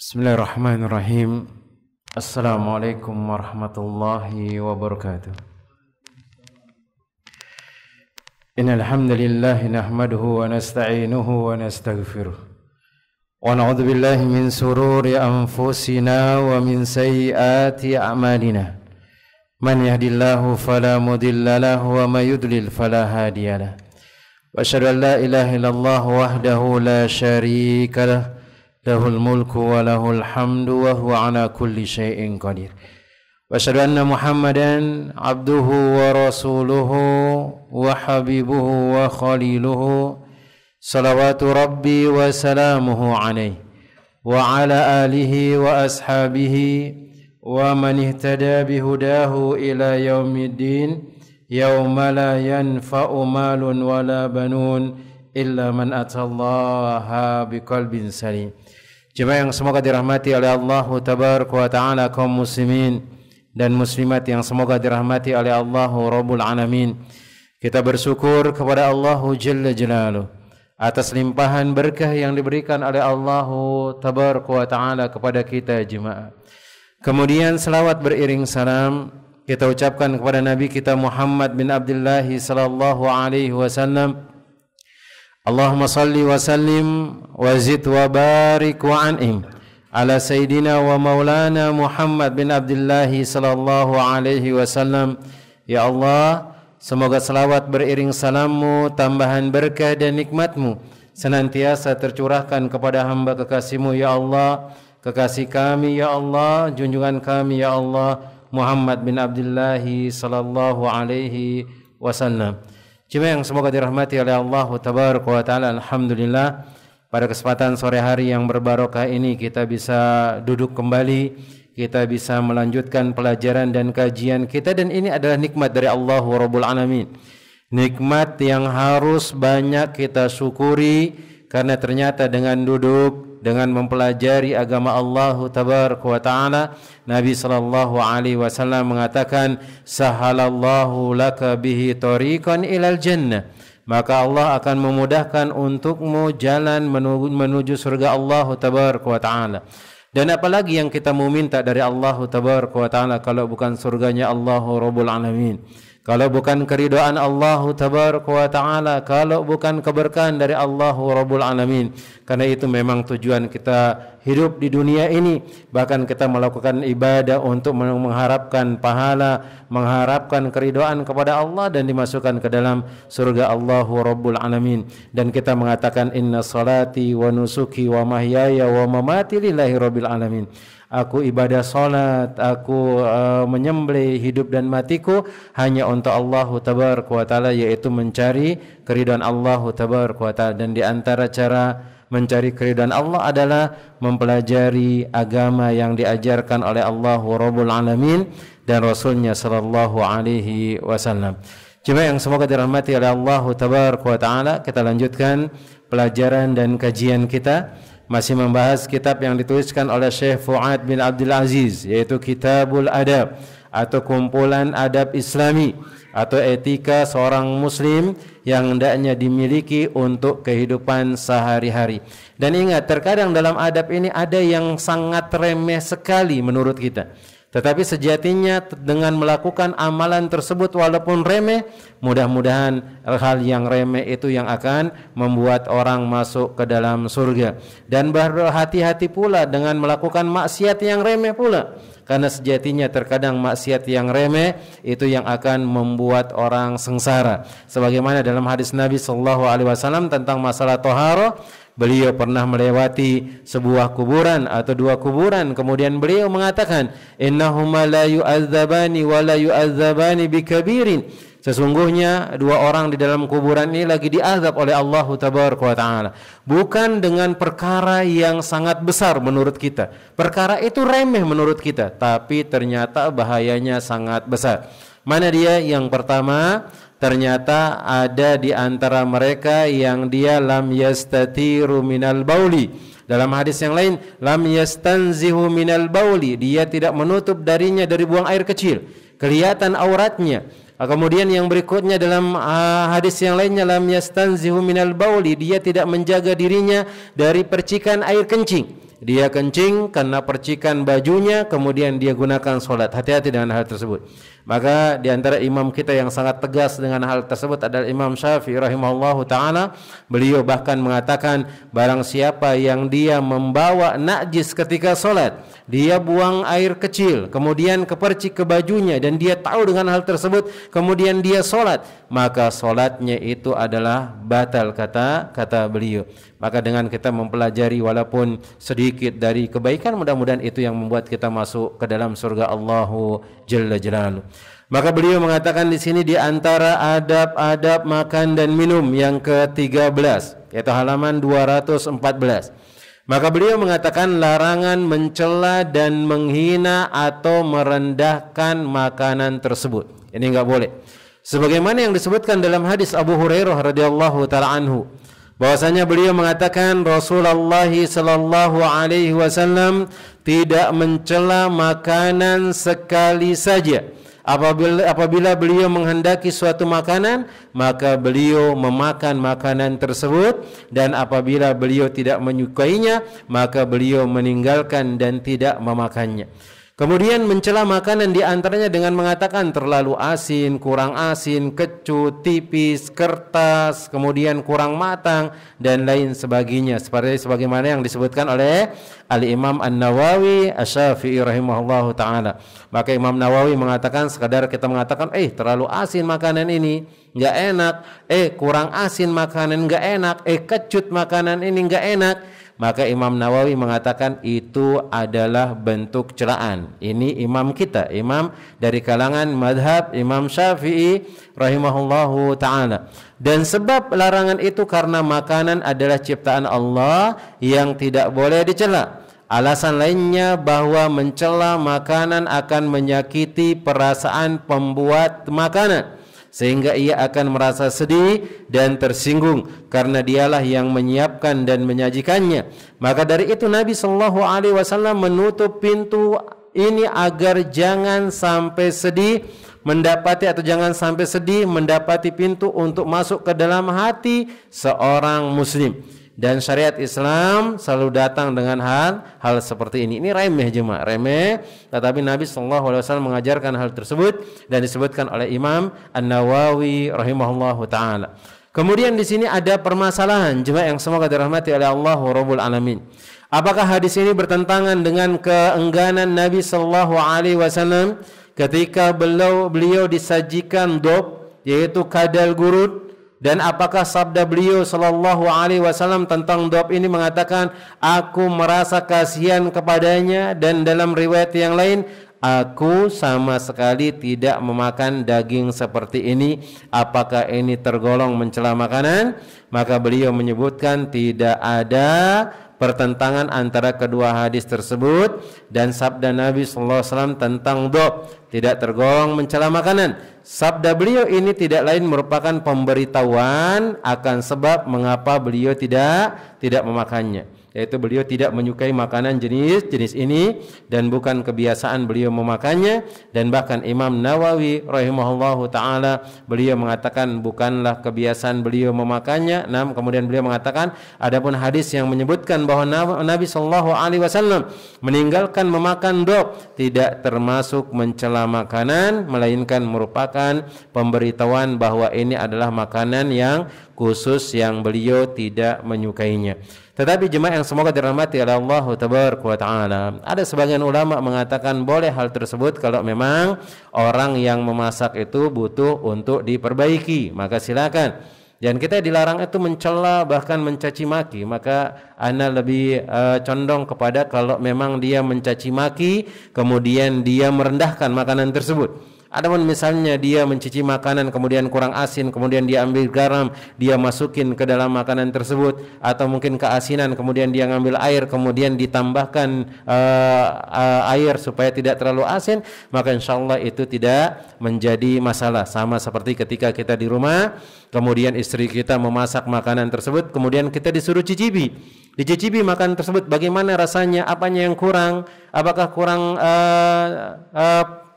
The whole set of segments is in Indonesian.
Bismillahirrahmanirrahim. Assalamualaikum warahmatullahi wabarakatuh. Innal hamdalillah nahmaduhu wa nasta'inuhu wa nastaghfiruh. Wa na'udzu billahi min sururi anfusina wa min sayyiati a'malina. Man yahdihillahu fala mudilla lahu wa may yudlil fala hadiya lahu. Wa asyhadu an la ilaha illallah wahdahu la syarika lahu. Lahul mulku wa lahul hamdu wa huwa ala kulli syai'in qadir. Wa asyhadu anna Muhammadan abduhu wa rasuluhu wa habibuhu wa khaliluhu salawatu rabbi wa salamuhu alaihi wa ala alihi wa ashabihi wa man ihtada bihudahu ila yaumiddin yauma la yanfa'u malun wala banun illa man atallaha biqalbin salim. Jemaah yang semoga dirahmati oleh Allah Tabaraka wa Ta'ala, kaum muslimin dan muslimat yang semoga dirahmati oleh Allah Rabbul Alamin. Kita bersyukur kepada Allah Jalla Jalaluh atas limpahan berkah yang diberikan oleh Allah Tabaraka wa Ta'ala kepada kita jemaah. Kemudian selawat beriring salam kita ucapkan kepada Nabi kita Muhammad bin Abdullah sallallahu alaihi wasallam. Allahumma salli wa sallim wa zid wa barik wa an'im ala sayyidina wa maulana Muhammad bin Abdullah sallallahu alaihi wasallam. Ya Allah, semoga selawat beriring salammu, tambahan berkah dan nikmatmu senantiasa tercurahkan kepada hamba kekasihmu ya Allah, kekasih kami ya Allah, junjungan kami ya Allah, Muhammad bin Abdullah sallallahu alaihi wasallam. Jemaah yang semoga dirahmati oleh Allah Tabaraka wa Ta'ala, alhamdulillah pada kesempatan sore hari yang berbarokah ini kita bisa duduk kembali, kita bisa melanjutkan pelajaran dan kajian kita, dan ini adalah nikmat dari Allah Rabbul Alamin. Nikmat yang harus banyak kita syukuri, karena ternyata dengan duduk, dengan mempelajari agama Allah Tabaraka wa Ta'ala, Nabi sallallahu alaihi wasallam mengatakan sahalallahu laka bihi tariqan ilal jannah, maka Allah akan memudahkan untukmu jalan menuju surga Allah Tabaraka wa Ta'ala. Dan apalagi yang kita mau minta dari Allah Tabaraka wa Ta'ala kalau bukan surganya Allah Rabbul Alamin, kalau bukan keridhaan Allah Tabaraka wa Ta'ala, kalau bukan keberkahan dari Allah Rabbul Alamin. Karena itu memang tujuan kita hidup di dunia ini. Bahkan kita melakukan ibadah untuk mengharapkan pahala, mengharapkan keridhaan kepada Allah dan dimasukkan ke dalam surga Allah Rabbul Alamin. Dan kita mengatakan inna salati wa nusuki wa mahyaya wa mamati lillahi rabbil alamin. Aku ibadah salat, aku menyembelih hidup dan matiku hanya untuk Allah Tabaraka wa Ta'ala, yaitu mencari keridhaan Allah Tabaraka wa Ta'ala. Dan di antara cara mencari keridhaan Allah adalah mempelajari agama yang diajarkan oleh Allah Rabbul Alamin dan Rasulnya sallallahu alaihi wasallam. Jemaah yang semoga dirahmati oleh Allah Tabaraka wa Ta'ala, kita lanjutkan pelajaran dan kajian kita. Masih membahas kitab yang dituliskan oleh Syekh Fuad bin Abdul Aziz, yaitu Kitabul Adab atau kumpulan adab Islami atau etika seorang muslim yang hendaknya dimiliki untuk kehidupan sehari-hari. Dan ingat, terkadang dalam adab ini ada yang sangat remeh sekali menurut kita. Tetapi sejatinya dengan melakukan amalan tersebut walaupun remeh, mudah-mudahan hal yang remeh itu yang akan membuat orang masuk ke dalam surga. Dan berhati-hati pula dengan melakukan maksiat yang remeh pula, karena sejatinya terkadang maksiat yang remeh itu yang akan membuat orang sengsara. Sebagaimana dalam hadis Nabi sallallahu alaihi wasallam tentang masalah taharah, beliau pernah melewati sebuah kuburan atau dua kuburan, kemudian beliau mengatakan innahuma la yu'adzabani wa la yu'adzabani bikabirin, sesungguhnya dua orang di dalam kuburan ini lagi diazab oleh Allah Tabaraka wa Ta'ala bukan dengan perkara yang sangat besar menurut kita, perkara itu remeh menurut kita, tapi ternyata bahayanya sangat besar. Mana dia? Yang pertama, ternyata ada di antara mereka yang dia lam yastatiru minal bauli. Dalam hadis yang lain, lam yastanzihu minal bauli, dia tidak menutup darinya dari buang air kecil, kelihatan auratnya. Kemudian yang berikutnya dalam hadis yang lainnya, lam yastanzihu minal bauli, dia tidak menjaga dirinya dari percikan air kencing. dia kencing karena percikan bajunya, kemudian dia gunakan solat. Hati-hati dengan hal tersebut. Maka di antara imam kita yang sangat tegas dengan hal tersebut adalah Imam Syafi'i rahimahullahu taala. Beliau bahkan mengatakan, barang siapa yang dia membawa najis ketika solat, dia buang air kecil, kemudian kepercik ke bajunya, dan dia tahu dengan hal tersebut, kemudian dia solat, maka solatnya itu adalah batal, kata beliau. Maka dengan kita mempelajari walaupun sedikit dari kebaikan, mudah-mudahan itu yang membuat kita masuk ke dalam surga Allahu Jalla Jalaluhu. Maka beliau mengatakan di sini di antara adab-adab makan dan minum yang ke-13, yaitu halaman 214. Maka beliau mengatakan larangan mencela dan menghina atau merendahkan makanan tersebut. Ini enggak boleh. Sebagaimana yang disebutkan dalam hadis Abu Hurairah radhiyallahu taala anhu, bahwasanya beliau mengatakan Rasulullah sallallahu alaihi wasallam tidak mencela makanan sekali saja. Apabila beliau menghendaki suatu makanan, maka beliau memakan makanan tersebut, dan apabila beliau tidak menyukainya, maka beliau meninggalkan dan tidak memakannya. Kemudian mencela makanan di antaranya dengan mengatakan terlalu asin, kurang asin, kecut, tipis, kertas, kemudian kurang matang dan lain sebagainya, seperti sebagaimana yang disebutkan oleh Al-Imam An-Nawawi Asy-Syafi'i rahimahullahu taala. Maka Imam Nawawi mengatakan, sekadar kita mengatakan terlalu asin makanan ini, enggak enak, kurang asin makanan enggak enak, kecut makanan ini enggak enak, maka Imam Nawawi mengatakan itu adalah bentuk celaan. Ini imam kita, imam dari kalangan madhab Imam Syafi'i rahimahullahu ta'ala. Dan sebab larangan itu karena makanan adalah ciptaan Allah yang tidak boleh dicela. Alasan lainnya bahwa mencela makanan akan menyakiti perasaan pembuat makanan, sehingga ia akan merasa sedih dan tersinggung karena dialah yang menyiapkan dan menyajikannya. Maka dari itu Nabi sallallahu alaihi wasallam menutup pintu ini agar jangan sampai sedih mendapati, atau jangan sampai sedih mendapati pintu untuk masuk ke dalam hati seorang muslim. Dan syariat Islam selalu datang dengan hal seperti ini. Ini remeh jemaah, remeh. Tetapi Nabi SAW mengajarkan hal tersebut dan disebutkan oleh Imam An-Nawawi rahimahullahu taala. Kemudian di sini ada permasalahan jemaah yang semoga dirahmati oleh Allah Rabbul Alamin. Apakah hadis ini bertentangan dengan keengganan Nabi SAW ketika beliau disajikan dop, yaitu kadal gurud? Dan apakah sabda beliau sallallahu alaihi wasallam tentang dop ini mengatakan, aku merasa kasihan kepadanya, dan dalam riwayat yang lain, aku sama sekali tidak memakan daging seperti ini. Apakah ini tergolong mencela makanan? Maka beliau menyebutkan tidak ada pertentangan antara kedua hadis tersebut, dan sabda Nabi sallallahu alaihi wasallam tentang dop tidak tergolong mencela makanan. Sabda beliau ini tidak lain merupakan pemberitahuan akan sebab mengapa beliau tidak memakannya, yaitu beliau tidak menyukai makanan jenis ini dan bukan kebiasaan beliau memakannya. Dan bahkan Imam Nawawi rahimahullahu taala beliau mengatakan bukanlah kebiasaan beliau memakannya. Kemudian beliau mengatakan adapun hadis yang menyebutkan bahwa Nabi sallallahu alaihi wasallam meninggalkan memakan dop tidak termasuk mencela makanan, melainkan merupakan pemberitahuan bahwa ini adalah makanan yang khusus yang beliau tidak menyukainya. Tetapi jemaah yang semoga dirahmati oleh Allah tabaraka wa taala, ada sebagian ulama mengatakan boleh hal tersebut kalau memang orang yang memasak itu butuh untuk diperbaiki, maka silakan. Dan kita dilarang itu mencela bahkan mencaci maki. Maka ana lebih condong kepada kalau memang dia mencaci maki kemudian dia merendahkan makanan tersebut. Adapun misalnya dia mencuci makanan kemudian kurang asin, kemudian dia ambil garam, dia masukin ke dalam makanan tersebut, atau mungkin keasinan kemudian dia ngambil air kemudian ditambahkan air supaya tidak terlalu asin, maka insyaallah itu tidak menjadi masalah. Sama seperti ketika kita di rumah kemudian istri kita memasak makanan tersebut, kemudian kita disuruh dicicipi makanan tersebut, bagaimana rasanya, apanya yang kurang, apakah kurang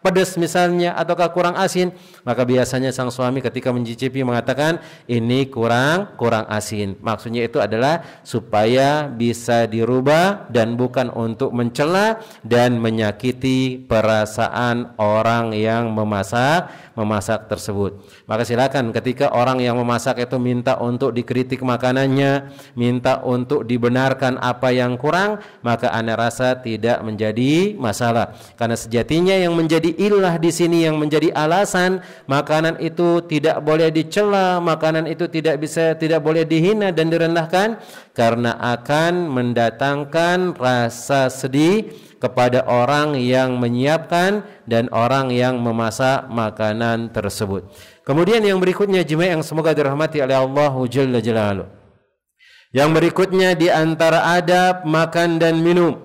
pedas misalnya ataukah kurang asin, maka biasanya sang suami ketika mencicipi mengatakan ini kurang asin. Maksudnya itu adalah supaya bisa dirubah dan bukan untuk mencela dan menyakiti perasaan orang yang memasak tersebut. Maka silakan ketika orang yang memasak itu minta untuk dikritik makanannya, minta untuk dibenarkan apa yang kurang, maka ana rasa tidak menjadi masalah. Karena sejatinya yang menjadi ilah di sini, yang menjadi alasan makanan itu tidak boleh dicela, makanan itu tidak boleh dihina dan direndahkan, karena akan mendatangkan rasa sedih kepada orang yang menyiapkan dan orang yang memasak makanan tersebut. Kemudian yang berikutnya jemaah yang semoga dirahmati oleh Allah Jalla Jalaluhu. Yang berikutnya di antara adab makan dan minum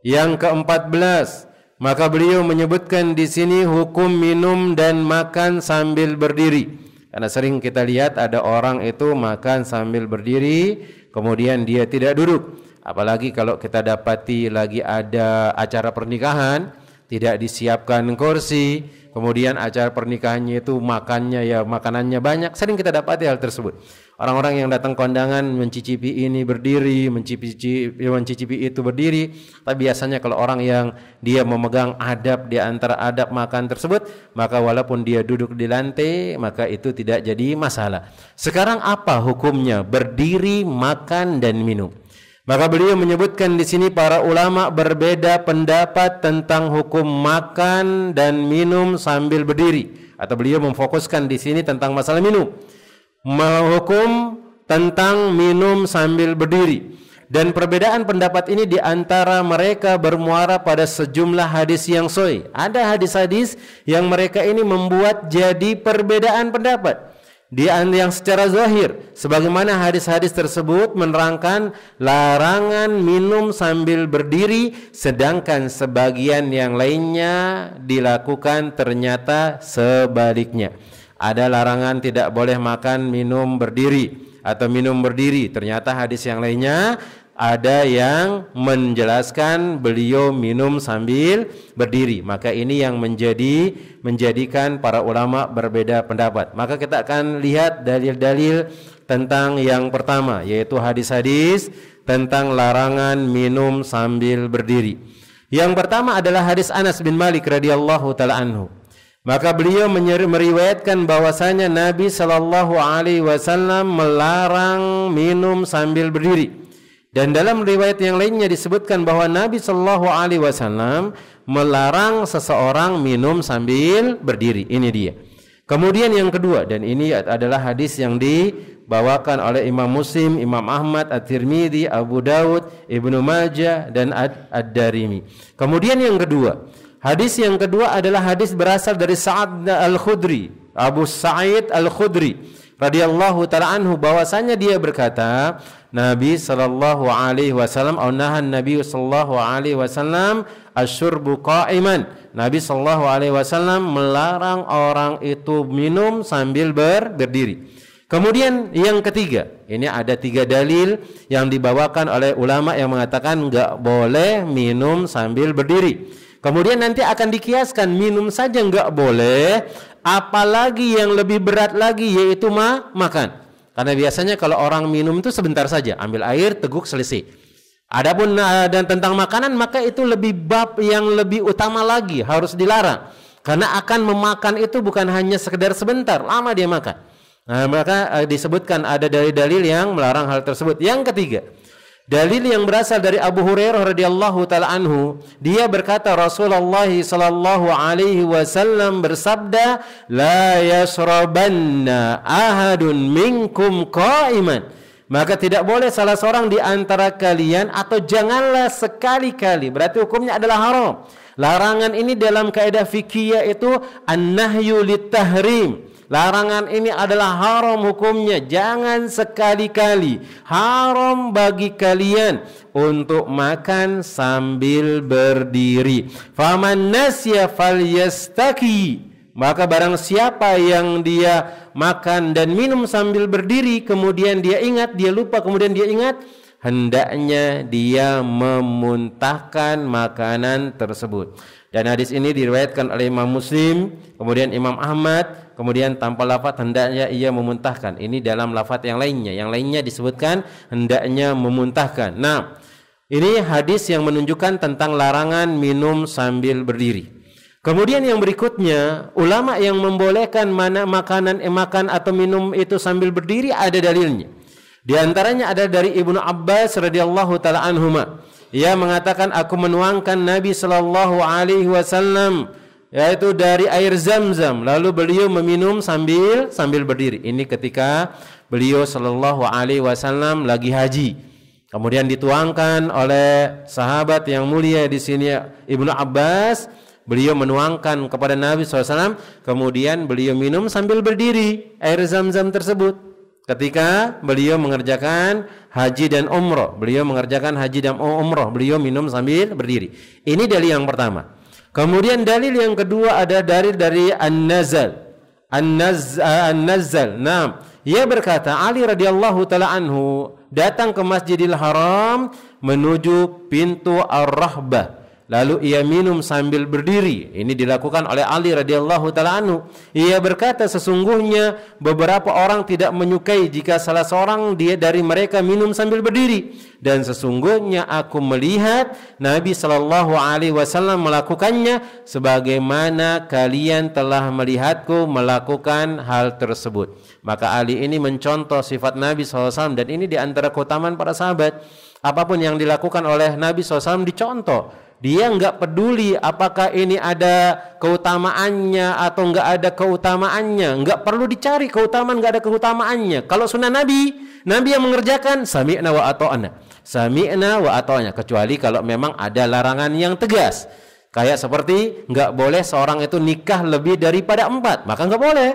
yang ke-14, maka beliau menyebutkan di sini hukum minum dan makan sambil berdiri. Karena sering kita lihat ada orang itu makan sambil berdiri, kemudian dia tidak duduk. Apalagi kalau kita dapati lagi ada acara pernikahan, tidak disiapkan kursi, kemudian acara pernikahannya itu makanannya banyak. Sering kita dapati hal tersebut. Orang-orang yang datang kondangan mencicipi ini berdiri, mencicipi itu berdiri. Tapi biasanya kalau orang yang dia memegang adab di antara adab makan tersebut, maka walaupun dia duduk di lantai, maka itu tidak jadi masalah. Sekarang apa hukumnya berdiri makan dan minum? Maka beliau menyebutkan di sini para ulama berbeda pendapat tentang hukum makan dan minum sambil berdiri. Atau beliau memfokuskan di sini tentang masalah minum. Hukum tentang minum sambil berdiri. Dan perbedaan pendapat ini di antara mereka bermuara pada sejumlah hadis yang sahih. Ada hadis-hadis yang mereka ini membuat jadi perbedaan pendapat. Yang secara zahir, sebagaimana hadis-hadis tersebut menerangkan larangan minum sambil berdiri, sedangkan sebagian yang lainnya dilakukan ternyata sebaliknya. Ada larangan tidak boleh makan minum berdiri atau minum berdiri, ternyata hadis yang lainnya ada yang menjelaskan beliau minum sambil berdiri. Maka ini yang menjadikan para ulama berbeda pendapat. Maka kita akan lihat dalil-dalil tentang yang pertama, yaitu hadis-hadis tentang larangan minum sambil berdiri. Yang pertama adalah hadis Anas bin Malik radhiyallahu taala anhu. Maka beliau meriwayatkan bahwasanya Nabi sallallahu alaihi wasallam melarang minum sambil berdiri. Dan dalam riwayat yang lainnya disebutkan bahwa Nabi sallallahu alaihi wasallam melarang seseorang minum sambil berdiri. Ini dia. Kemudian yang kedua, dan ini adalah hadis yang dibawakan oleh Imam Muslim, Imam Ahmad, At-Tirmidzi, Abu Dawud, Ibnu Majah dan Ad-Darimi. Kemudian yang kedua, hadis yang kedua adalah hadis berasal dari Sa'ad Al-Khudri, Abu Sa'id Al-Khudri radhiyallahu taala anhu, bahwasanya dia berkata, Nabi sallallahu alaihi wasallam Nabi sallallahu alaihi wasallam asyurbu qa'iman. Nabi sallallahu alaihi wasallam melarang orang itu minum sambil berdiri. Kemudian yang ketiga, ini ada 3 dalil yang dibawakan oleh ulama yang mengatakan enggak boleh minum sambil berdiri. Kemudian nanti akan dikiaskan minum saja enggak boleh, apalagi yang lebih berat lagi yaitu makan. Karena biasanya kalau orang minum itu sebentar saja, ambil air, teguk, selesai. Adapun dan tentang makanan, maka itu lebih bab yang lebih utama lagi, harus dilarang. Karena akan memakan itu bukan hanya sekedar sebentar, lama dia makan. Nah, maka disebutkan ada dalil-dalil yang melarang hal tersebut. Yang ketiga, dalil yang berasal dari Abu Hurairah radhiyallahu taala anhu, dia berkata Rasulullah sallallahu alaihi wasallam bersabda, la yashrabanna ahadun minkum qa'iman. Maka tidak boleh salah seorang di antara kalian, atau janganlah sekali-kali, berarti hukumnya adalah haram. Larangan ini dalam kaidah fikih yaitu an-nahyu lit-tahrim. Larangan ini adalah haram hukumnya. Jangan sekali-kali, haram bagi kalian untuk makan sambil berdiri. Faman nasya falyastaki. Maka barang siapa yang dia makan dan minum sambil berdiri, kemudian dia ingat, dia lupa, kemudian dia ingat, hendaknya dia memuntahkan makanan tersebut. Dan hadis ini diriwayatkan oleh Imam Muslim, kemudian Imam Ahmad, kemudian tanpa lafaz hendaknya ia memuntahkan. Ini dalam lafaz yang lainnya. Yang lainnya disebutkan hendaknya memuntahkan. Nah, ini hadis yang menunjukkan tentang larangan minum sambil berdiri. Kemudian yang berikutnya, ulama yang membolehkan mana makan atau minum itu sambil berdiri ada dalilnya. Di antaranya ada dari Ibnu Abbas radhiyallahu taala anhuma. Ia mengatakan, aku menuangkan Nabi sallallahu alaihi wasallam yaitu dari air Zam-Zam, lalu beliau meminum sambil berdiri. Ini ketika beliau sallallahu alaihi wasallam lagi haji. Kemudian dituangkan oleh sahabat yang mulia di sini Ibnu Abbas, beliau menuangkan kepada Nabi SAW, kemudian beliau minum sambil berdiri air Zam-Zam tersebut. Ketika beliau mengerjakan haji dan umroh, beliau minum sambil berdiri. Ini dalil yang pertama. Kemudian dalil yang kedua ada dari An-Nazal. Nah, ia berkata, Ali radhiyallahu taala anhu datang ke Masjidil Haram menuju pintu Ar-Rahbah. Lalu ia minum sambil berdiri. Ini dilakukan oleh Ali radhiyallahu taala anhu. Ia berkata, sesungguhnya beberapa orang tidak menyukai jika salah seorang dari mereka minum sambil berdiri. Dan sesungguhnya aku melihat Nabi sallallahu alaihi wasallam melakukannya sebagaimana kalian telah melihatku melakukan hal tersebut. Maka Ali ini mencontoh sifat Nabi sallallahu alaihi wasallam, dan ini di antara keutamaan para sahabat. Apapun yang dilakukan oleh Nabi SAW dicontoh. Dia enggak peduli apakah ini ada keutamaannya atau enggak ada keutamaannya. Enggak perlu dicari keutamaan, enggak ada keutamaannya. Kalau sunnah Nabi yang mengerjakan sami'na wa ata'na. Sami'na wa ata'na, kecuali kalau memang ada larangan yang tegas. Kayak seperti enggak boleh seorang itu nikah lebih daripada 4, maka enggak boleh.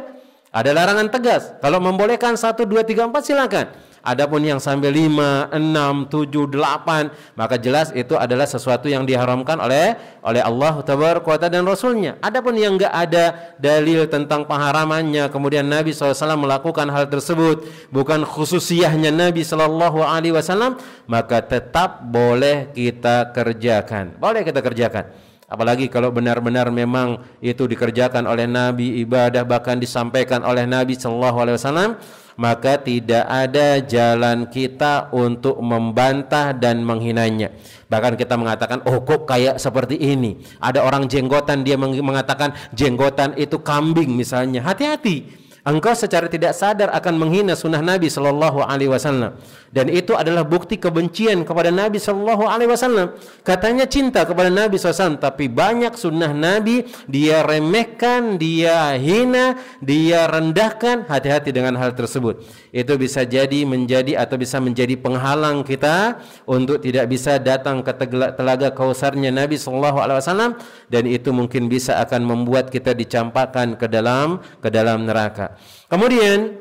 Ada larangan tegas. Kalau membolehkan 1, 2, 3, 4 silakan. Adapun yang sampai 5, 6, 7, 8, maka jelas itu adalah sesuatu yang diharamkan oleh Allah Tabaraka wa Ta'ala dan Rasulnya. Adapun yang enggak ada dalil tentang pengharamannya, kemudian Nabi SAW melakukan hal tersebut, bukan khususiyahnya Nabi SAW, maka tetap boleh kita kerjakan. Boleh kita kerjakan. Apalagi kalau benar-benar memang itu dikerjakan oleh Nabi, ibadah bahkan disampaikan oleh Nabi SAW, maka tidak ada jalan kita untuk membantah dan menghinanya. Bahkan kita mengatakan, oh kok kayak seperti ini. Ada orang jenggotan, dia mengatakan jenggotan itu kambing misalnya. Hati-hati. Engkau secara tidak sadar akan menghina sunnah Nabi Sallallahu Alaihi Wasallam, dan itu adalah bukti kebencian kepada Nabi Sallallahu Alaihi Wasallam. Katanya cinta kepada Nabi SAW, tapi banyak sunnah Nabi dia remehkan, dia hina, dia rendahkan. Hati-hati dengan hal tersebut. Itu bisa menjadi penghalang kita untuk tidak bisa datang ke telaga Kausarnya Nabi Sallallahu Alaihi Wasallam, dan itu mungkin bisa akan membuat kita dicampakkan ke dalam neraka. Kemudian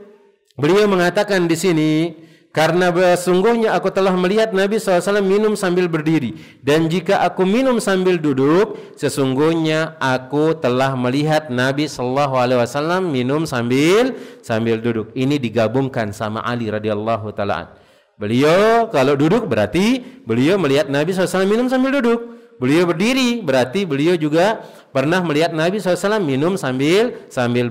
beliau mengatakan di sini, karena sesungguhnya aku telah melihat Nabi SAW minum sambil berdiri, dan jika aku minum sambil duduk, sesungguhnya aku telah melihat Nabi SAW minum sambil duduk. Ini digabungkan sama Ali radhiyallahu taala. Beliau kalau duduk berarti beliau melihat Nabi SAW minum sambil duduk. Beliau berdiri berarti beliau juga pernah melihat Nabi SAW minum sambil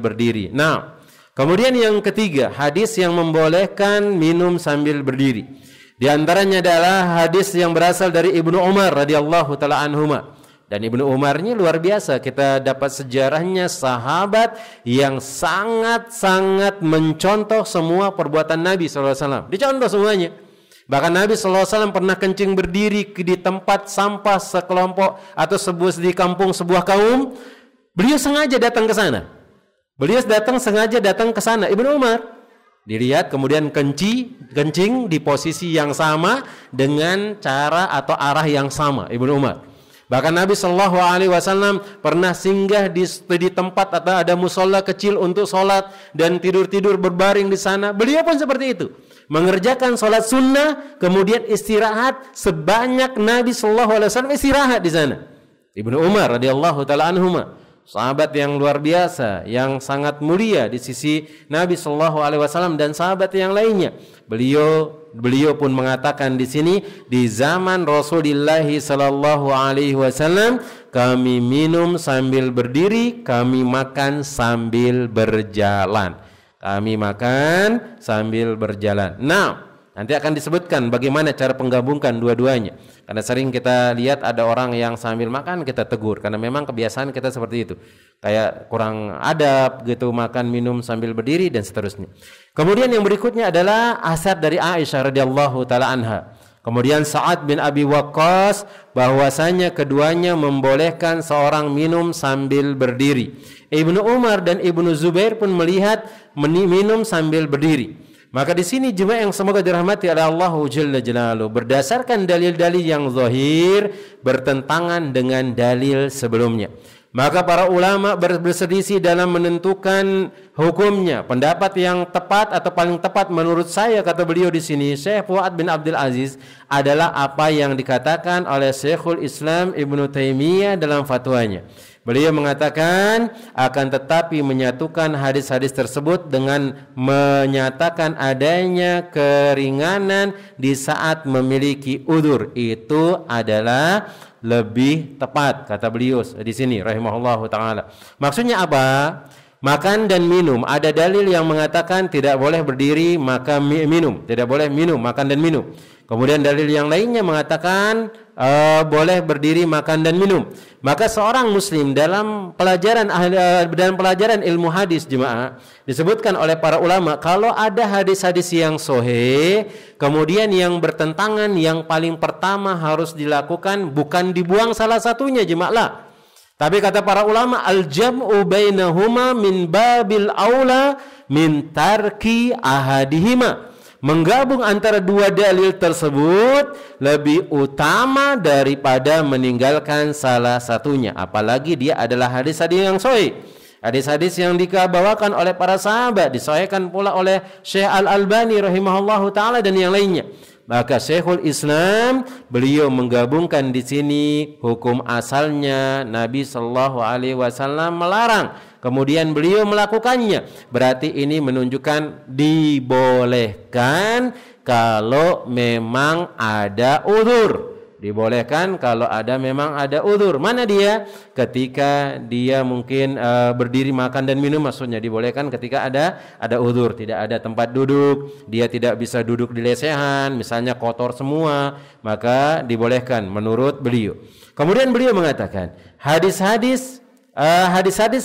berdiri. Nah, kemudian yang ketiga, hadis yang membolehkan minum sambil berdiri. Di antaranya adalah hadis yang berasal dari Ibnu Umar radhiyallahu taala anhuma. Dan Ibnu Umar ini luar biasa, kita dapat sejarahnya sahabat yang sangat-sangat mencontoh semua perbuatan Nabi SAW. Dicontoh semuanya. Bahkan Nabi SAW pernah kencing berdiri di tempat sampah sekelompok atau di kampung sebuah kaum. Beliau sengaja datang ke sana. Sengaja datang ke sana, Ibnu Umar. Dilihat kemudian kencing di posisi yang sama dengan cara atau arah yang sama, Ibnu Umar. Bahkan Nabi Shallallahu Alaihi Wasallam pernah singgah di tempat atau ada musola kecil untuk sholat dan tidur berbaring di sana. Beliau pun seperti itu, mengerjakan sholat sunnah kemudian istirahat sebanyak Nabi Shallallahu Alaihi Wasallam istirahat di sana. Ibnu Umar radhiyallahu taala anhuma. sahabat yang luar biasa, yang sangat mulia di sisi Nabi Shallallahu Alaihi Wasallam dan sahabat yang lainnya. Beliau pun mengatakan di sini, di zaman Rasulullah Shallallahu Alaihi Wasallam kami minum sambil berdiri, kami makan sambil berjalan. Kami makan sambil berjalan. Nah, nanti akan disebutkan bagaimana cara penggabungkan dua-duanya. Karena sering kita lihat ada orang yang sambil makan kita tegur, karena memang kebiasaan kita seperti itu. Kayak kurang adab gitu, makan minum sambil berdiri dan seterusnya. Kemudian yang berikutnya adalah asar dari Aisyah radhiyallahu taala anha. Kemudian Sa'ad bin Abi Waqqas bahwasanya keduanya membolehkan seorang minum sambil berdiri. Ibnu Umar dan Ibnu Zubair pun melihat minum sambil berdiri. Maka di sini jemaah yang semoga dirahmati oleh Allah Jalla Jalaluhu, berdasarkan dalil-dalil yang zahir bertentangan dengan dalil sebelumnya. Maka para ulama berselisih dalam menentukan hukumnya. Pendapat yang tepat atau paling tepat menurut saya, kata beliau di sini, Syekh Fuad bin Abdul Aziz, adalah apa yang dikatakan oleh Syekhul Islam Ibnu Taimiyah dalam fatwanya. Beliau mengatakan akan tetapi menyatukan hadis-hadis tersebut dengan menyatakan adanya keringanan di saat memiliki udzur, itu adalah lebih tepat, kata beliau di sini rahimahullahu taala. Maksudnya apa? Makan dan minum, ada dalil yang mengatakan tidak boleh berdiri maka minum, tidak boleh minum, makan dan minum. Kemudian dalil yang lainnya mengatakan boleh berdiri makan dan minum. Maka seorang muslim dalam pelajaran ilmu hadis jemaah disebutkan oleh para ulama, kalau ada hadis-hadis yang sahih kemudian yang bertentangan, yang paling pertama harus dilakukan bukan dibuang salah satunya jemaah lah. Tapi kata para ulama, al-jam'u bainahuma min babil aula min tarki ahadihima. Menggabung antara dua dalil tersebut lebih utama daripada meninggalkan salah satunya. Apalagi dia adalah hadis-hadis yang sahih. Hadis-hadis yang dibawakan oleh para sahabat, disahihkan pula oleh Syekh Al-Albani rahimahullahu taala dan yang lainnya. Maka Syekhul Islam beliau menggabungkan di sini hukum asalnya Nabi sallallahu alaihi wasallam melarang, kemudian beliau melakukannya. Berarti ini menunjukkan dibolehkan kalau memang ada udzur. Dibolehkan kalau memang ada udzur. Mana dia? Ketika dia mungkin berdiri makan dan minum, maksudnya dibolehkan ketika ada udzur, tidak ada tempat duduk, dia tidak bisa duduk di lesehan, misalnya kotor semua, maka dibolehkan menurut beliau. Kemudian beliau mengatakan, hadis-hadis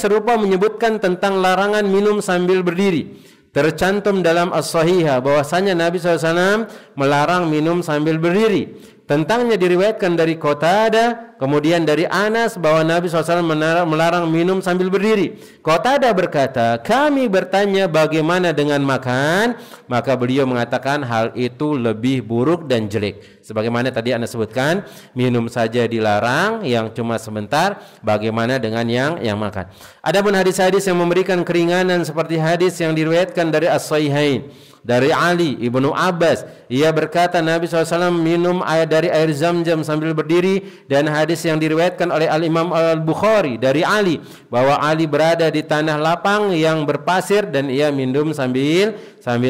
serupa menyebutkan tentang larangan minum sambil berdiri. Tercantum dalam As-Sahihah bahwasanya Nabi SAW melarang minum sambil berdiri. Tentangnya diriwayatkan dari Qatadah, kemudian dari Anas bahwa Nabi SAW melarang minum sambil berdiri. Qatadah berkata, kami bertanya bagaimana dengan makan, maka beliau mengatakan hal itu lebih buruk dan jelek. Sebagaimana tadi Anda sebutkan, minum saja dilarang yang cuma sebentar, bagaimana dengan yang makan. Adapun hadis-hadis yang memberikan keringanan seperti hadis yang diriwayatkan dari As-Sahihain, dari Ali ibnu Abbas, ia berkata Nabi SAW minum dari air Zam-Zam sambil berdiri, dan hadis yang diriwayatkan oleh Al-Imam Al-Bukhari dari Ali bahwa Ali berada di tanah lapang yang berpasir dan ia minum sambil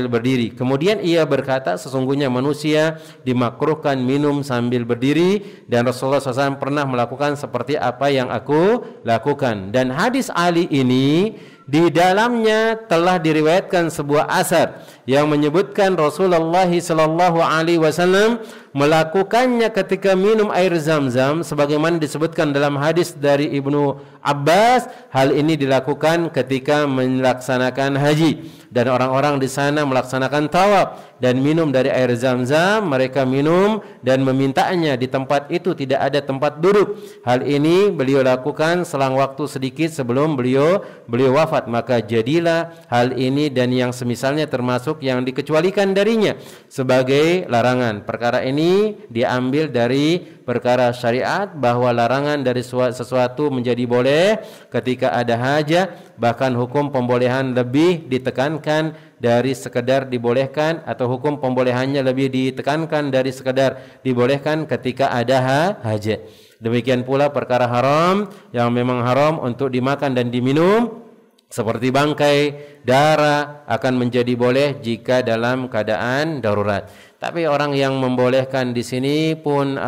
berdiri. Kemudian ia berkata sesungguhnya manusia dimakruhkan minum sambil berdiri, dan Rasulullah SAW pernah melakukan seperti apa yang aku lakukan. Dan hadis Ali ini di dalamnya telah diriwayatkan sebuah asar yang menyebutkan Rasulullah sallallahu alaihi wasallam melakukannya ketika minum air Zam-Zam sebagaimana disebutkan dalam hadis dari Ibnu Abbas. Hal ini dilakukan ketika melaksanakan haji dan orang-orang di sana melaksanakan tawaf dan minum dari air Zam-Zam. Mereka minum dan memintanya di tempat itu tidak ada tempat duduk. Hal ini beliau lakukan selang waktu sedikit sebelum beliau wafat. Maka jadilah hal ini dan yang semisalnya termasuk yang dikecualikan darinya sebagai larangan. Perkara ini diambil dari perkara syariat bahwa larangan dari sesuatu menjadi boleh ketika ada hajat. Bahkan hukum pembolehan lebih ditekankan dari sekedar dibolehkan, atau hukum pembolehannya lebih ditekankan dari sekedar dibolehkan ketika ada hajat. Demikian pula perkara haram yang memang haram untuk dimakan dan diminum seperti bangkai, darah akan menjadi boleh jika dalam keadaan darurat. Tapi orang yang membolehkan di sini pun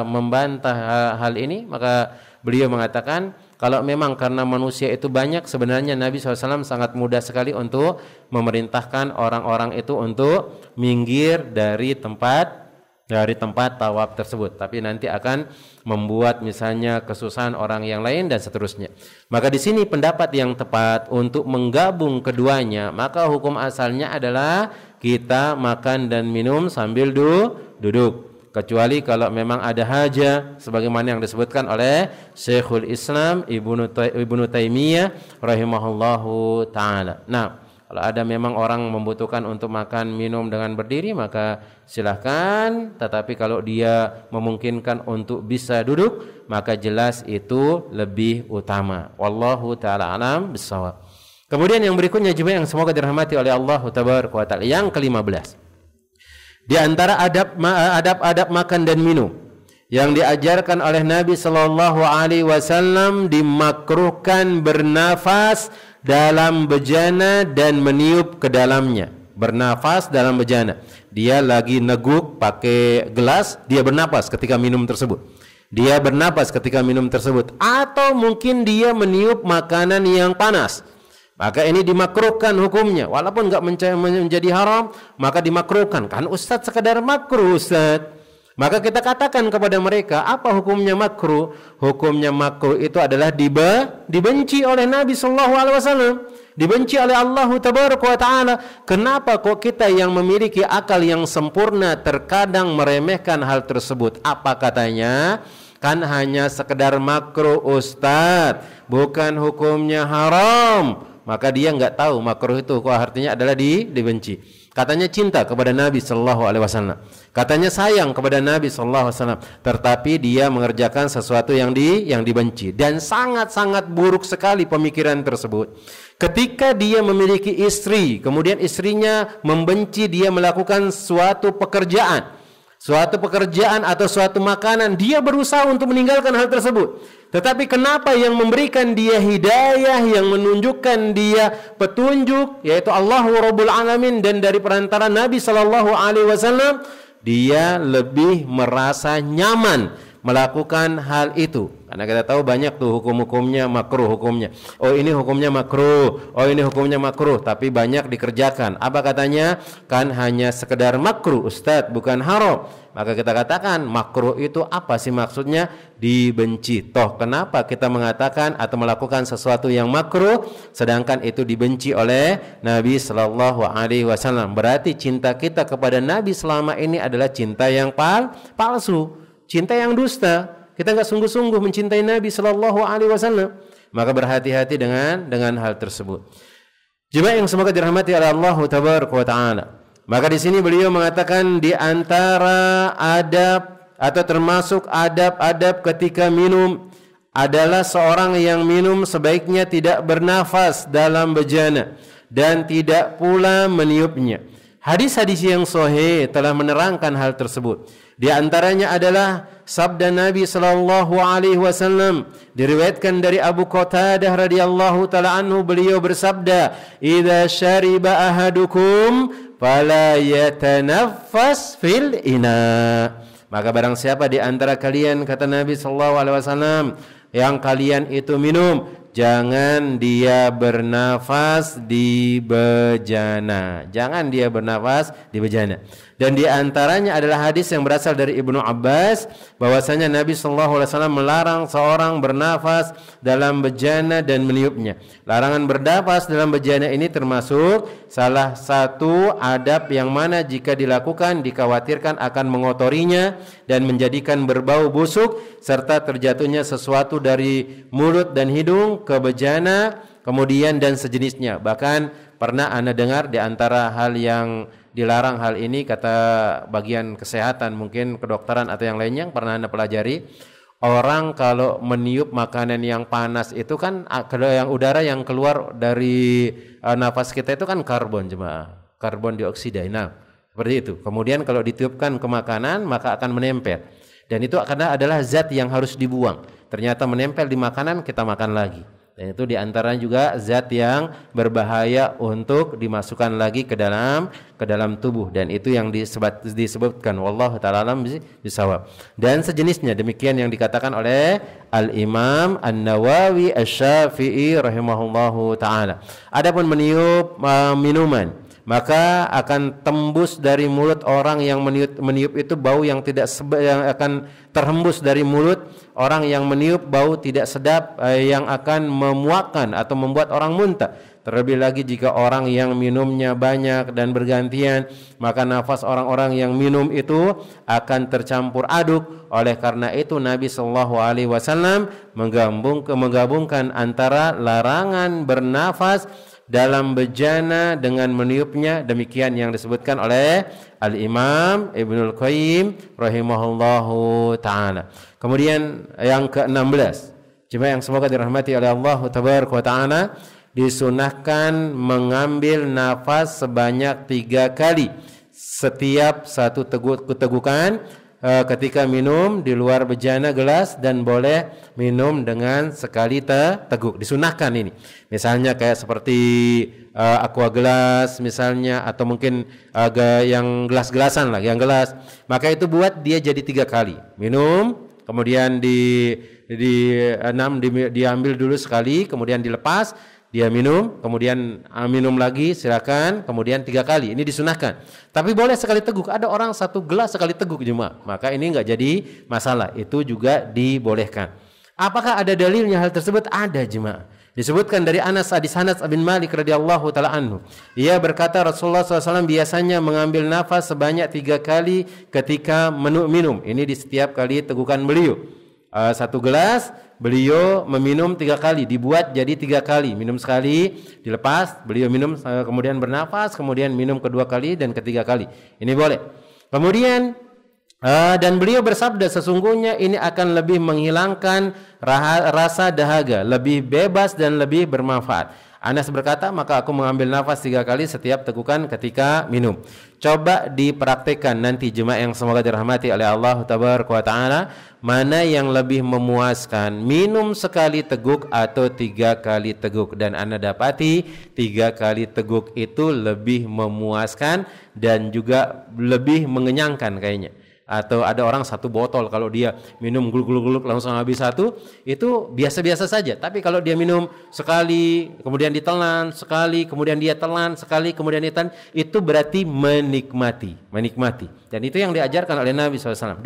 membantah hal ini, maka beliau mengatakan kalau memang karena manusia itu banyak, sebenarnya Nabi SAW sangat mudah sekali untuk memerintahkan orang-orang itu untuk minggir dari tempat tawaf tersebut, tapi nanti akan membuat misalnya kesusahan orang yang lain dan seterusnya. Maka di sini pendapat yang tepat untuk menggabung keduanya, maka hukum asalnya adalah kita makan dan minum sambil duduk. Kecuali kalau memang ada hajah sebagaimana yang disebutkan oleh Syekhul Islam Ibnu Taimiyah rahimahullahu taala. Nah, kalau ada memang orang membutuhkan untuk makan minum dengan berdiri, maka silahkan. Tetapi kalau dia memungkinkan untuk bisa duduk, maka jelas itu lebih utama. Wallahu ta'ala alam bissawab. Kemudian yang berikutnya juga yang semoga dirahmati oleh Allah tabaraka wa ta'ala, yang ke-15. Di antara adab makan dan minum yang diajarkan oleh Nabi sallallahu alaihi wasallam, dimakruhkan bernafas dalam bejana dan meniup ke dalamnya. Bernafas dalam bejana. Dia lagi neguk pakai gelas, dia bernapas ketika minum tersebut. Dia bernapas ketika minum tersebut. Atau mungkin dia meniup makanan yang panas. Maka ini dimakruhkan hukumnya. Walaupun enggak menjadi haram, maka dimakruhkan. Kan Ustaz sekadar makruh, Ustaz. Maka kita katakan kepada mereka, apa hukumnya makruh? Hukumnya makruh itu adalah dibenci oleh Nabi sallallahu alaihi wasallam, dibenci oleh Allah tabaraka wa taala. Kenapa kok kita yang memiliki akal yang sempurna terkadang meremehkan hal tersebut? Apa katanya? Kan hanya sekedar makruh, Ustaz, bukan hukumnya haram. Maka dia enggak tahu makruh itu kok artinya adalah dibenci. Katanya cinta kepada Nabi sallallahu alaihi wasallam. Katanya sayang kepada Nabi sallallahu alaihi wasallam, tetapi dia mengerjakan sesuatu yang dibenci, dan sangat-sangat buruk sekali pemikiran tersebut. Ketika dia memiliki istri, kemudian istrinya membenci dia melakukan suatu pekerjaan atau suatu makanan, dia berusaha untuk meninggalkan hal tersebut. Tetapi kenapa yang memberikan dia hidayah, yang menunjukkan dia petunjuk, yaitu Allah Rabbul Alamin, dan dari perantara Nabi sallallahu alaihi wasallam, dia lebih merasa nyaman melakukan hal itu. Karena kita tahu banyak tuh hukum-hukumnya makruh hukumnya. Oh ini hukumnya makruh, oh ini hukumnya makruh, tapi banyak dikerjakan. Apa katanya? Kan hanya sekedar makruh, Ustaz, bukan haram. Maka kita katakan makruh itu apa sih maksudnya? Dibenci. Toh kenapa kita mengatakan atau melakukan sesuatu yang makruh sedangkan itu dibenci oleh Nabi sallallahu alaihi wasallam? Berarti cinta kita kepada Nabi selama ini adalah cinta yang palsu. Cinta yang dusta. Kita enggak sungguh-sungguh mencintai Nabi sallallahu alaihi wasallam. Maka berhati-hati dengan hal tersebut. Jemaah yang semoga dirahmati oleh Allah tabaraka wa taala. Maka di sini beliau mengatakan di antara adab atau termasuk adab-adab ketika minum adalah seorang yang minum sebaiknya tidak bernafas dalam bejana dan tidak pula meniupnya. Hadis-hadis yang sahih telah menerangkan hal tersebut. Di antaranya adalah sabda Nabi sallallahu alaihi wasallam, diriwayatkan dari Abu Qatadah radhiyallahu taala anhu, beliau bersabda, "Idza syariba ahadukum fala yatanaffas fil ina." Maka barang siapa di antara kalian, kata Nabi sallallahu alaihi wasallam, yang kalian itu minum, jangan dia bernafas di bejana. Jangan dia bernafas di bejana. Dan di antaranya adalah hadis yang berasal dari Ibnu Abbas, bahwasanya Nabi sallallahu alaihi wasallam melarang seorang bernafas dalam bejana dan meniupnya. Larangan bernafas dalam bejana ini termasuk salah satu adab yang mana jika dilakukan dikhawatirkan akan mengotorinya dan menjadikan berbau busuk serta terjatuhnya sesuatu dari mulut dan hidung ke bejana, kemudian dan sejenisnya. Bahkan pernah Anda dengar di antara hal yang dilarang hal ini, kata bagian kesehatan, mungkin kedokteran atau yang lainnya yang pernah Anda pelajari, orang kalau meniup makanan yang panas itu kan yang udara yang keluar dari nafas kita itu kan karbon, jemaah, karbon dioksida. Nah, seperti itu. Kemudian kalau ditiupkan ke makanan maka akan menempel. Dan itu karena adalah zat yang harus dibuang. Ternyata menempel di makanan, kita makan lagi. Dan itu diantaranya juga zat yang berbahaya untuk dimasukkan lagi ke dalam tubuh, dan itu yang disebutkan wallahu taala alam bisawab. Dan sejenisnya demikian yang dikatakan oleh Al-Imam An-Nawawi Asy-Syafi'i rahimahullahu taala. Adapun meniup minuman, maka akan tembus dari mulut orang yang meniup itu bau yang akan terhembus dari mulut orang yang meniup bau tidak sedap yang akan memuakkan atau membuat orang muntah. Terlebih lagi jika orang yang minumnya banyak dan bergantian, maka nafas orang-orang yang minum itu akan tercampur aduk. Oleh karena itu Nabi sallallahu alaihi wasallam menggabungkan antara larangan bernafas dalam bejana dengan meniupnya, demikian yang disebutkan oleh Al-Imam Ibnul Qayyim rahimahullahu ta'ala. Kemudian yang ke-16, jemaah yang semoga dirahmati oleh Allah tabaraka wa ta'ala, disunahkan mengambil nafas sebanyak 3 kali setiap satu tegukan ketika minum di luar bejana gelas, dan boleh minum dengan sekali teguk. Disunahkan ini. Misalnya kayak seperti aqua gelas misalnya, atau mungkin yang gelas-gelasan lah, yang gelas. Maka itu buat dia jadi 3 kali. Minum, kemudian diambil dulu sekali, kemudian dilepas, dia minum, kemudian minum lagi, silakan, kemudian 3 kali. Ini disunahkan. Tapi boleh sekali teguk. Ada orang 1 gelas sekali teguk jemaah. Maka ini enggak jadi masalah. Itu juga dibolehkan. Apakah ada dalilnya hal tersebut? Ada jemaah. Disebutkan dari Anas bin Malik radhiyallahu taala anhu. Ia berkata Rasulullah SAW biasanya mengambil nafas sebanyak 3 kali ketika minum. Ini di setiap kali tegukan beliau. 1 gelas beliau meminum 3 kali, dibuat jadi 3 kali. Minum sekali, dilepas, beliau minum, kemudian bernafas, kemudian minum kedua kali dan ketiga kali. Ini boleh. Kemudian dan beliau bersabda, sesungguhnya ini akan lebih menghilangkan rasa dahaga, lebih bebas dan lebih bermanfaat. Anas berkata, maka aku mengambil nafas 3 kali setiap tegukan ketika minum. Coba dipraktikkan nanti jemaah yang semoga dirahmati oleh Allah tabaraka wa taala, mana yang lebih memuaskan, minum sekali teguk atau 3 kali teguk. Dan Anda dapati 3 kali teguk itu lebih memuaskan dan juga lebih mengenyangkan kayaknya. Atau ada orang 1 botol, kalau dia minum gluk-gluk langsung habis 1, itu biasa-biasa saja. Tapi kalau dia minum sekali, kemudian ditelan, sekali, kemudian dia telan, sekali, kemudian ditelan, itu berarti menikmati. Dan itu yang diajarkan oleh Nabi SAW.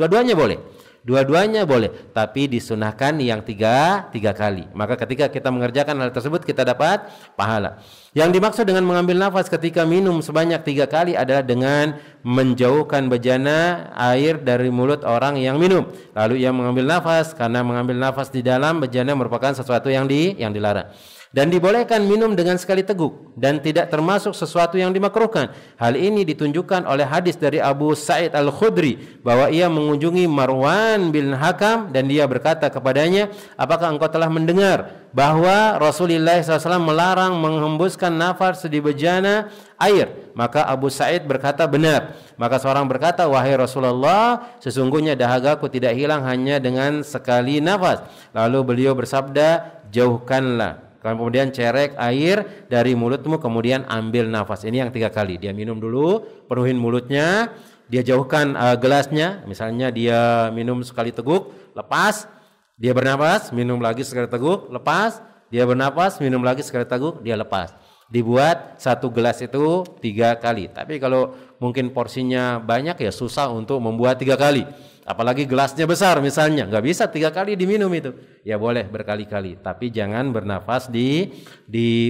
Dua-duanya boleh, tapi disunahkan yang 3 kali. Maka ketika kita mengerjakan hal tersebut, kita dapat pahala. Yang dimaksud dengan mengambil nafas ketika minum sebanyak 3 kali adalah dengan menjauhkan bejana air dari mulut orang yang minum. Lalu ia mengambil nafas, karena mengambil nafas di dalam bejana merupakan sesuatu yang dilarang. Dan dibolehkan minum dengan sekali teguk dan tidak termasuk sesuatu yang dimakruhkan. Hal ini ditunjukkan oleh hadis dari Abu Sa'id Al-Khudri bahwa ia mengunjungi Marwan bin Hakam dan dia berkata kepadanya, apakah engkau telah mendengar bahwa Rasulullah SAW melarang menghembuskan nafas di bejana air? Maka Abu Sa'id berkata, benar. Maka seorang berkata, wahai Rasulullah, sesungguhnya dahagaku tidak hilang hanya dengan sekali nafas. Lalu beliau bersabda, jauhkanlah, kemudian cerek air dari mulutmu, kemudian ambil nafas. Ini yang 3 kali. Dia minum dulu, penuhin mulutnya, dia jauhkan gelasnya. Misalnya dia minum sekali teguk, lepas, dia bernafas, minum lagi sekali teguk, lepas, dia bernafas, minum lagi sekali teguk, dia lepas. Dibuat 1 gelas itu 3 kali. Tapi kalau mungkin porsinya banyak, ya susah untuk membuat 3 kali. Apalagi gelasnya besar misalnya, nggak bisa 3 kali diminum itu. Ya boleh berkali-kali, tapi jangan bernafas di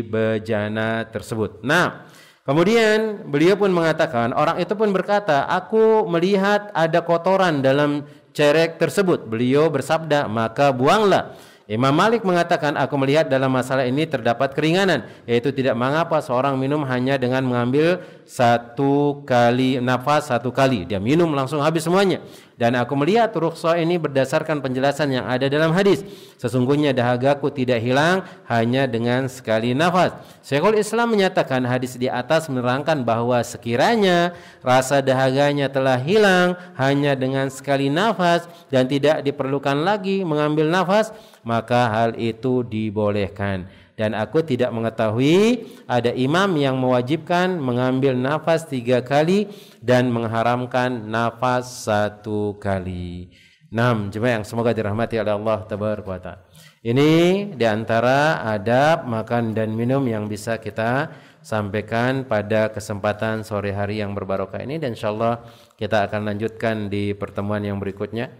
bejana tersebut. Nah, kemudian beliau pun mengatakan, orang itu pun berkata, aku melihat ada kotoran dalam cerek tersebut. Beliau bersabda, maka buanglah. Imam Malik mengatakan, aku melihat dalam masalah ini terdapat keringanan, yaitu tidak mengapa seorang minum hanya dengan mengambil satu kali nafas, satu kali. Dia minum langsung habis semuanya. Dan aku melihat rukhsah ini berdasarkan penjelasan yang ada dalam hadis. Sesungguhnya dahagaku tidak hilang hanya dengan sekali nafas. Syekhul Islam menyatakan hadis di atas menerangkan bahwa sekiranya rasa dahaganya telah hilang hanya dengan sekali nafas dan tidak diperlukan lagi mengambil nafas, maka hal itu dibolehkan. Dan aku tidak mengetahui ada imam yang mewajibkan mengambil nafas 3 kali dan mengharamkan nafas 1 kali. 6. Jemaah yang semoga dirahmati oleh Allah tabaraka wa taala. Ini diantara adab makan dan minum yang bisa kita sampaikan pada kesempatan sore hari yang berbarokah ini, dan insyaallah kita akan lanjutkan di pertemuan yang berikutnya.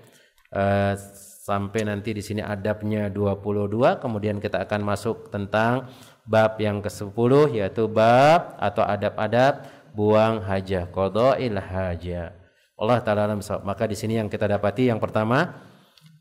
Sampai nanti di sini adabnya 22, kemudian kita akan masuk tentang bab yang ke-10, yaitu bab atau adab-adab buang hajah, qada'il hajah. Allah taala alam shawab. Maka di sini yang kita dapati yang pertama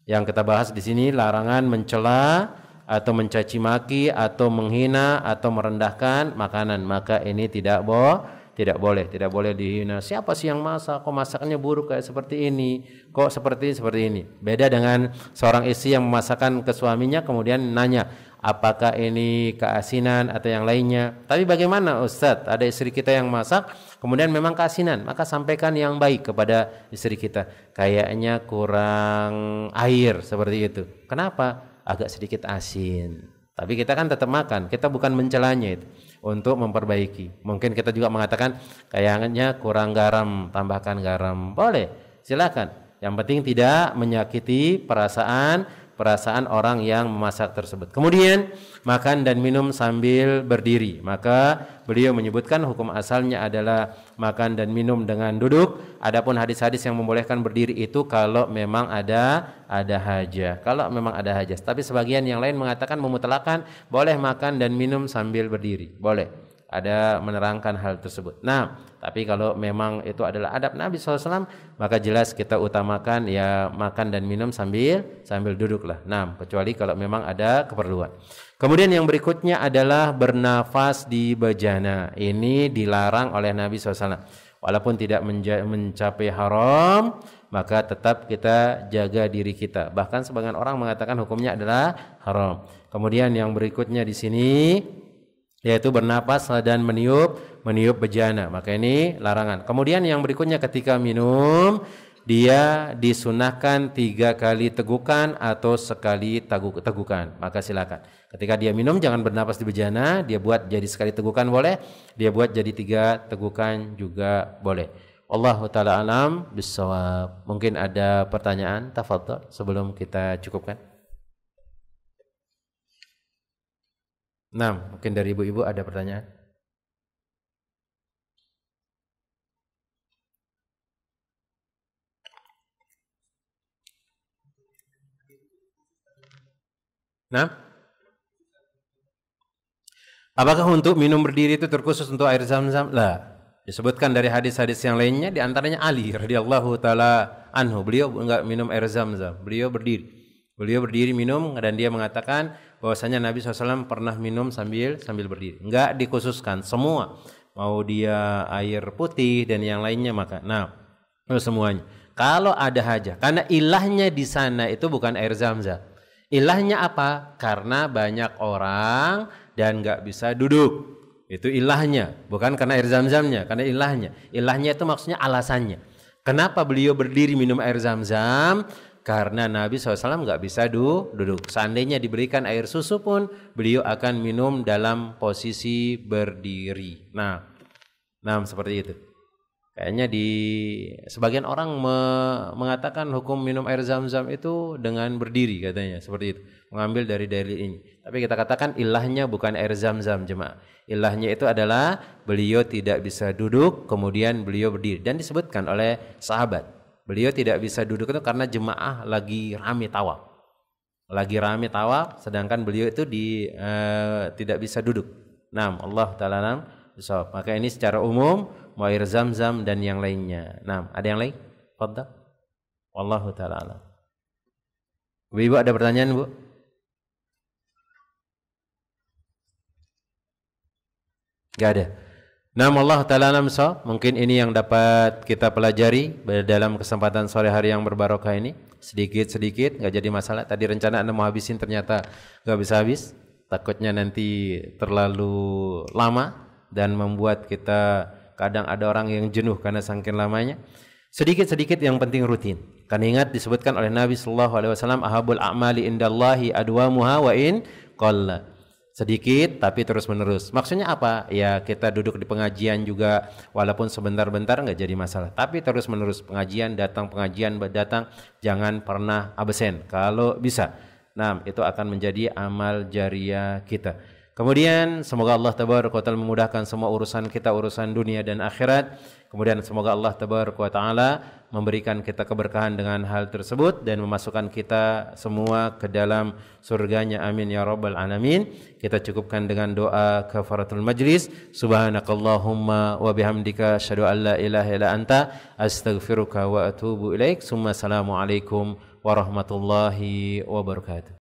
yang kita bahas di sini larangan mencela atau mencaci maki atau menghina atau merendahkan makanan. Maka ini tidak boleh dihina. Siapa sih yang masak? Kok masaknya buruk kayak seperti ini? Kok seperti ini? Beda dengan seorang istri yang memasakkan ke suaminya kemudian nanya, apakah ini keasinan atau yang lainnya? Tapi bagaimana Ustadz? Ada istri kita yang masak kemudian memang keasinan, maka sampaikan yang baik kepada istri kita. Kayaknya kurang air seperti itu. Kenapa? Agak sedikit asin. Tapi kita kan tetap makan. Kita bukan mencelanya itu. Untuk memperbaiki. Mungkin kita juga mengatakan kayaknya kurang garam, tambahkan garam. Boleh, silakan. Yang penting tidak menyakiti perasaan orang yang memasak tersebut. Kemudian makan dan minum sambil berdiri. Maka beliau menyebutkan hukum asalnya adalah makan dan minum dengan duduk. Adapun hadis-hadis yang membolehkan berdiri itu kalau memang ada hajah. Kalau memang ada hajat. Tapi sebagian yang lain mengatakan memutlakan boleh makan dan minum sambil berdiri. Boleh. Ada menerangkan hal tersebut. Nah, tapi kalau memang itu adalah adab Nabi SAW, maka jelas kita utamakan ya makan dan minum sambil duduklah. Nah, kecuali kalau memang ada keperluan. Kemudian yang berikutnya adalah bernafas di bejana. Ini dilarang oleh Nabi SAW. Walaupun tidak mencapai haram, maka tetap kita jaga diri kita. Bahkan sebagian orang mengatakan hukumnya adalah haram. Kemudian yang berikutnya di sini yaitu bernapas dan meniup bejana. Maka ini larangan. Kemudian yang berikutnya ketika minum dia disunahkan 3 kali tegukan atau sekali tegukan. Maka silakan. Ketika dia minum jangan bernapas di bejana, dia buat jadi sekali tegukan boleh, dia buat jadi 3 tegukan juga boleh. Allahu taala alam bissawab. Mungkin ada pertanyaan, tafadhol sebelum kita cukupkan. Nah, mungkin dari ibu-ibu ada pertanyaan. Nah, apakah untuk minum berdiri itu terkhusus untuk air zam-zam? Lah, disebutkan dari hadis-hadis yang lainnya, di antaranya Ali radhiyallahu taala anhu. Beliau enggak minum air zam-zam, beliau berdiri. Beliau berdiri minum dan dia mengatakan bahwasanya Nabi SAW pernah minum sambil berdiri. Enggak dikhususkan semua, mau dia air putih dan yang lainnya maka. Nah, semuanya. Kalau ada hajat, karena ilahnya di sana itu bukan air zam-zam. Ilahnya apa? Karena banyak orang dan enggak bisa duduk. Itu ilahnya, bukan karena air zam-zamnya, karena ilahnya. Ilahnya itu maksudnya alasannya. Kenapa beliau berdiri minum air zam-zam? Karena Nabi SAW nggak bisa duduk. Seandainya diberikan air susu pun beliau akan minum dalam posisi berdiri. Nah seperti itu. Kayaknya di sebagian orang mengatakan hukum minum air zam-zam itu dengan berdiri katanya, seperti itu. Mengambil dari dalil ini. Tapi kita katakan ilahnya bukan air zam-zam jemaah. Ilahnya itu adalah beliau tidak bisa duduk, kemudian beliau berdiri. Dan disebutkan oleh sahabat. Beliau tidak bisa duduk itu karena jemaah lagi rame tawaf. Sedangkan beliau itu tidak bisa duduk. Nah, Allah taala alam bisawab. Maka ini secara umum mau air zam-zam dan yang lainnya. Nah, ada yang lain? Fadhal. Wallahu taala alam. Ibu ada pertanyaan, Bu? Enggak ada. Nah, Allah Ta'ala alam so, mungkin ini yang dapat kita pelajari dalam kesempatan sore hari yang berbarokah ini. Sedikit-sedikit, nggak jadi masalah. Tadi rencana Anda mau habisin, ternyata nggak bisa habis. Takutnya nanti terlalu lama dan membuat kita kadang ada orang yang jenuh karena saking lamanya. Sedikit-sedikit yang penting rutin. Kan ingat disebutkan oleh Nabi SAW, ahabul a'mali indallahi adwamuha wa in qalla. Sedikit tapi terus menerus. Maksudnya apa? Ya kita duduk di pengajian juga walaupun sebentar-bentar nggak jadi masalah. Tapi terus menerus pengajian datang, jangan pernah absen kalau bisa. Nah, itu akan menjadi amal jariah kita. Kemudian semoga Allah Tabaraka wa Ta'ala memudahkan semua urusan kita, urusan dunia dan akhirat. Kemudian semoga Allah Tabaraka wa Ta'ala memberikan kita keberkahan dengan hal tersebut dan memasukkan kita semua ke dalam surganya. Amin ya rabbal alamin. Kita cukupkan dengan doa kafaratul majlis. Subhanakallahumma wa bihamdika asyhadu an la ilaha illa anta astaghfiruka wa atubu ilaik. Summa assalamu alaikum warahmatullahi wabarakatuh.